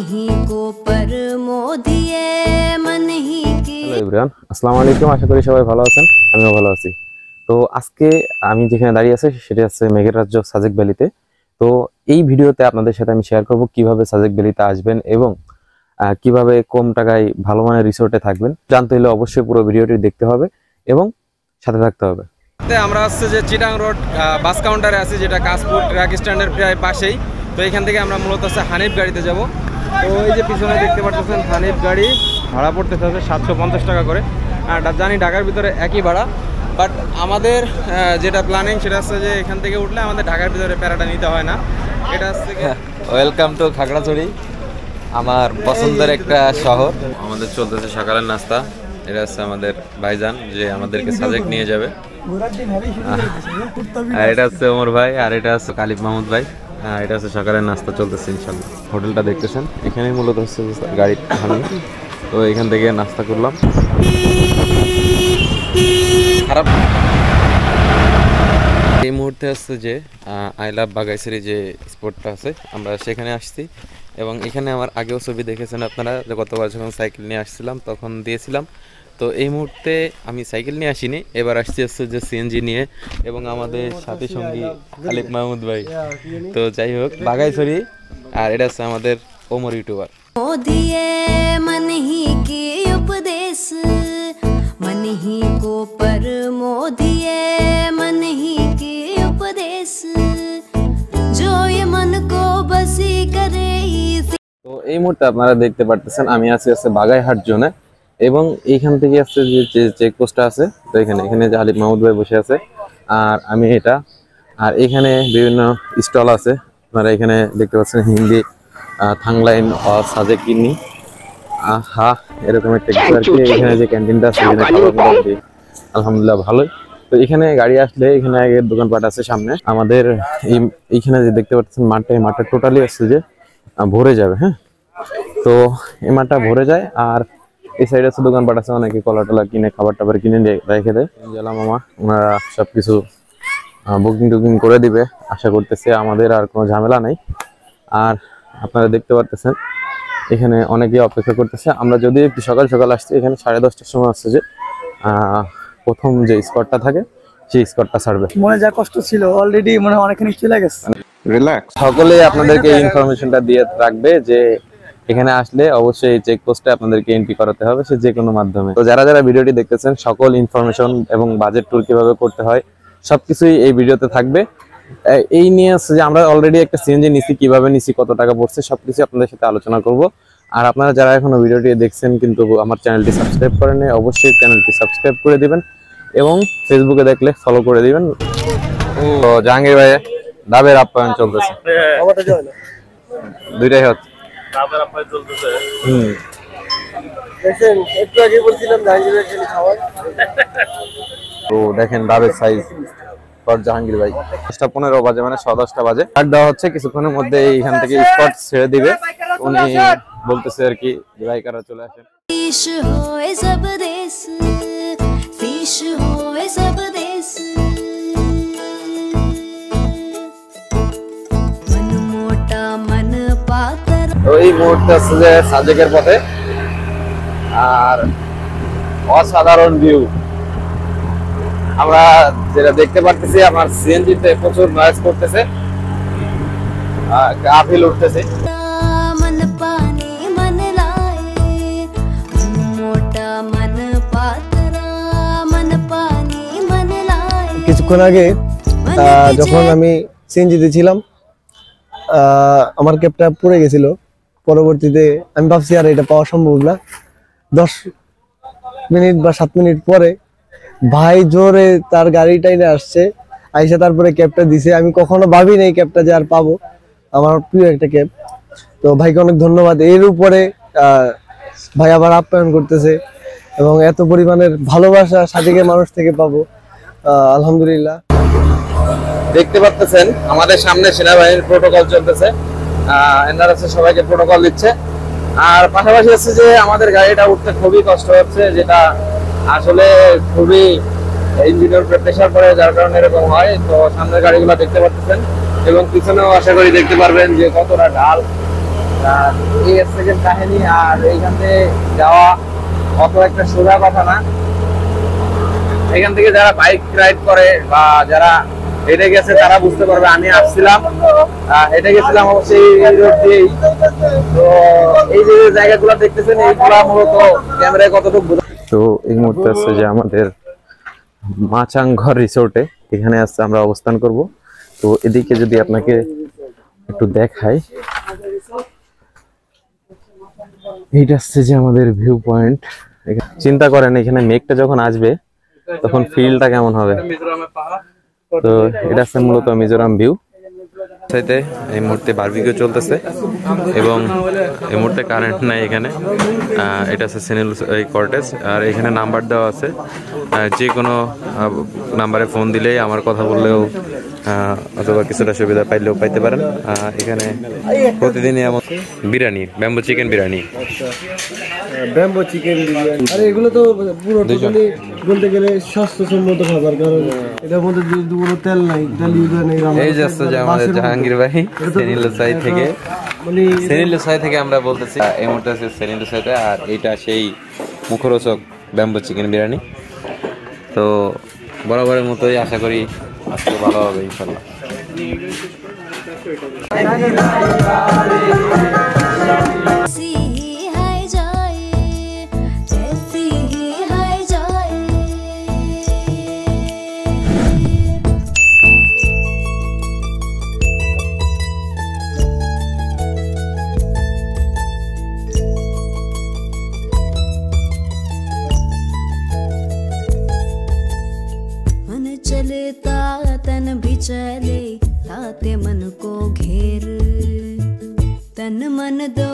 ही को परमोदिए मन ही की। হ্যালো এভরিওয়ান, আসসালামু আলাইকুম। আশা করি সবাই ভালো আছেন, আমিও ভালো আছি। তো আজকে আমি যেখানে দাঁড়িয়ে আছি সেটা হচ্ছে মেঘের রাজ্য সাজেক ভ্যালিতে। তো এই ভিডিওতে আপনাদের সাথে আমি শেয়ার করব কিভাবে সাজেক ভ্যালিতে আসবেন এবং কিভাবে কম টাকায় ভালো মানের রিসোর্টে থাকবেন। জানতে হলে অবশ্যই পুরো ভিডিওটি দেখতে হবে এবং সাথে থাকতে হবে। আমরা আসছে যে চিটাং রোড বাস কাউন্টারে আছি, যেটা কাশপুর ট্রাক স্ট্যান্ডের প্রায় পাশেই। তো এখান থেকে আমরা মূলত হচ্ছে হানিফ গাড়িতে যাব। তো এই যে পিছনে দেখতে পাচ্ছেন হানিফ গাড়ি ভাড়া পড়তেছে হচ্ছে 750 টাকা করে। আর জানি ঢাকার ভিতরে একই ভাড়া, বাট আমাদের যেটা প্ল্যানিং সেটা হচ্ছে যে এখান থেকে উঠলে আমাদের ঢাকার ভিতরে প্যারাটা নিতে হয় না। এটা হচ্ছে ওয়েলকাম টু খাগড়াছড়ি, আমার পছন্দের একটা শহর। আমাদের চলতেছে সকালের নাস্তা। এটা হচ্ছে আমাদের ভাইজান যে আমাদেরকে সাজেক নিয়ে যাবে। আর এটা হচ্ছে ওমর ভাই, আর এটা হচ্ছে কালিফ মাহমুদ ভাই। এটা হচ্ছে সকালের নাস্তা চলতেছে ইনশাল্লাহ। হোটেলটা দেখতেছেন, এখানেই মূলত হচ্ছে গাড়ি থামি। তো এখান থেকে নাস্তা করলাম। খারাপ এই মুহূর্তে হচ্ছে যে আই লাভ বাগাইছড়ি যে স্পটটা আছে, আমরা সেখানে আসছি। এবং এখানে আমার আগেও ছবি দেখেছেন আপনারা, যে গতবার যখন সাইকেল নিয়ে আসছিলাম তখন দিয়েছিলাম। তো এই মুহূর্তে আমি সাইকেল নিয়ে আসিনি, এবার আসছি হচ্ছে যে সিএনজি নিয়ে, এবং আমাদের সাথী সঙ্গী খালিদ মাহমুদ ভাই। তো যাই হোক, বাগাইছড়ি। আর এটা হচ্ছে আমাদের ওমর ইউটিউবার। मोदिए मन ही की उपदेश मन ही को परमोदिए मन ही की उपदेश जो ये मन को बसी करे। তো এই মুহূর্তে আপনারা দেখতে পারতেছেন আমি আছি বাগাইহাট জোনে, এবং এইখান থেকে আসছে যে চেকপোস্টটা আছে। তো এখানে যে আলিফ মাহমুদ ভাই বসে আছে, আর আমি এটা। আর এখানে বিভিন্ন স্টল আছে, আপনারা এখানে দেখতে পাচ্ছেন হিন্দি থাংলাইন সাজেক কিনি আহা এরকম একটা কিছু আর কি। এখানে যে ক্যান্টিনটা আছে এখানে খাবার মোটামুটি আলহামদুলিল্লাহ ভালোই। তো এখানে গাড়ি আসলে এখানে আগের দোকানপাট আছে সামনে আমাদের। এইখানে যে দেখতে পাচ্ছেন মাঠটা টোটালি আসছে যে ভরে যাবে। হ্যাঁ, তো এই মাঠটা ভরে যায়। আর এই সাইডে আছে দোকানপাট আছে, অনেকে কলা টলা কিনে খাবার টাবার কিনে রেখে দেয়। জেলা মামা ওনারা সবকিছু বুকিং টুকিং করে দিবে আশা করতেছে, আমাদের আর কোনো ঝামেলা নাই। আর আপনারা দেখতে পারতেছেন এখানে অনেকেই অপেক্ষা করতেছে। আমরা যদি একটু সকাল সকাল আসছি, এখানে 10:30টার সময় আসছে যে প্রথম যে স্পটটা থাকে সেই স্পটটা ছাড়বে। মনে যা কষ্ট ছিল অলরেডি মনে অনেকখানি চলে গেছে। রিল্যাক্স। সকলে আপনাদেরকে ইনফরমেশনটা দিয়ে রাখবে যে এখানে আসলে অবশ্যই এই চেকপোস্টে আপনাদেরকে এন্ট্রি করাতে হবে, সে যে কোনো মাধ্যমে। তো যারা যারা ভিডিওটি দেখতেছেন সকল ইনফরমেশন এবং বাজেট ট্যুর কিভাবে করতে হয় সবকিছুই এই ভিডিওতে থাকবে। এই নিয়ে যে আমরা অলরেডি একটা সিএনজি নিছি, কিভাবে নিছি, কত টাকা পড়ছে সবকিছু আপনাদের সাথে আলোচনা করব। আর আপনারা যারা এখনো ভিডিওটি দেখছেন কিন্তু আমার চ্যানেলটি সাবস্ক্রাইব করেন, অবশ্যই চ্যানেলটি সাবস্ক্রাইব করে দিবেন এবং ফেসবুকে দেখলে ফলো করে দিবেন। তো জাহাঙ্গীর ভাই ডাবের আপ্যায়ন চলতেছে, দুইটাই হচ্ছে ডাবের আপ্যায়ন চলতেছে। দেখেন একটু আগে বলছিলাম জাহাঙ্গীরের জন্য খাওয়ার। তো দেখেন ডাবের সাইজ জাহাঙ্গীর ভাই 10:15 বাজে, মানে 10:10 বাজে কাট দেওয়া হচ্ছে। কিছুক্ষণের মধ্যে এইখান থেকে স্পট ছেড়ে দিবে উনি বলতেছে আর কি, বাইকাররা চলে আসেন। फीश होए सब देश फीश होए सब देश मन मोटा मन पातर। তো এই মুহূর্তে আছে যে সাজেকের পথে, আর অসাধারণ ভিউ আমরা যেটা দেখতে পারতেছি। আমার সিএনজিতে প্রচুর নয়েজ করতেছে, আপিল উঠতেছে। मन पानी मन लाए मन मोटा मन पातरा मन पानी मन लाए। কিছুক্ষণ আগে যখন আমি সিএনজিতে ছিলাম আমার ক্যাবটা পড়ে গেছিল। পরবর্তীতে আমি ভাবছি আর এটা পাওয়া সম্ভব না। 10 মিনিট বা 7 মিনিট পরে ভাই জোরে তার গাড়িটাই নিয়ে আসছে, আইসা তারপরে ক্যাবটা দিছে। আমি কখনো ভাবি নাই ক্যাবটা যে আর পাবো, আমার প্রিয় একটা ক্যাব। তো ভাইকে অনেক ধন্যবাদ। এর উপরে ভাই আবার আপ্যায়ন করতেছে এবং এত পরিমাণের ভালোবাসা সাদিকের মানুষ থেকে পাবো, আলহামদুলিল্লাহ। দেখতে পাচ্ছেন আমাদের সামনে সেনাবাহিনীর প্রোটোকল চলতেছে, এনারা সবাইকে প্রোটোকল দিচ্ছে। আর পাশাপাশি হচ্ছে যে আমাদের গাড়িটা উঠতে খুবই কষ্ট হচ্ছে, যেটা আসলে খুবই ইঞ্জিনের উপরে প্রেসার পড়ে, যার কারণে এরকম হয়। তো সামনের গাড়িগুলো দেখতে পাচ্ছেন এবং পিছনেও আশা করি দেখতে পারবেন যে কতটা ঢাল। আর এই সেকেন্ড কাহিনী। আর এইখান থেকে যাওয়া অত একটা সোজা কথা না। এখান থেকে যারা বাইক রাইড করে বা যারা হেঁটে গেছে তারা বুঝতে পারবে। আমি আসছিলাম হেঁটে গেছিলাম অবশ্যই এই রোড দিয়েই। তো এই যে জায়গাগুলো দেখতেছেন এইগুলা মূলত ক্যামেরায় কতটুকু। তো এই মুহূর্তে আছে যে আমাদের মাচাংঘর রিসোর্টে, এখানে আসছে আমরা অবস্থান করব। তো এদিকে যদি আপনাকে একটু দেখাই, এইটা আসছে যে আমাদের ভিউ পয়েন্ট। চিন্তা করেন এখানে মেঘটা যখন আসবে তখন ফিলটা কেমন হবে। তো এটা আছে মূলত মিজোরাম ভিউ। সাইতে এই মুহূর্তে বারবিকিউ চলতেছে এবং এই মুহূর্তে কারেন্ট নাই এখানে। এটা আছে সেনিল কর্টেজ। আর এখানে নাম্বার দেওয়া আছে, যে কোনো নাম্বারে ফোন দিলেই আমার কথা বললেও অথবা কিছুটা সুবিধা পাইলেও পাইতে পারেন। এখানে প্রতিদিনই এমন biryani, bamboo chicken biryani, bamboo chicken biryani. আরে এগুলো তো পুরো টোটালি বলতে গেলে স্বাস্থ্যসম্মত খাবার, কারণ এটার মধ্যে কোনো তেল নাই, তেল ইউজ নেই। এই যে আসছে যে আমাদের জাহাঙ্গীর ভাই সেনিলুসাই থেকে, সেনিলুসাই থেকে আমরা বলতেছি। এই মুহূর্তে আছে সেনিলুসাইতে। আর এইটা সেই মুখরোচক ব্যাম্বো চিকেন বিরিয়ানি। তো বরাবরের মতোই আশা করি আজকে ভালো হবে ইনশাল্লাহ। ऐसी ही है जाए, ऐसी ही है जाए। मन चले ता तन भी चले, ताते मन को घेर, तन मन दो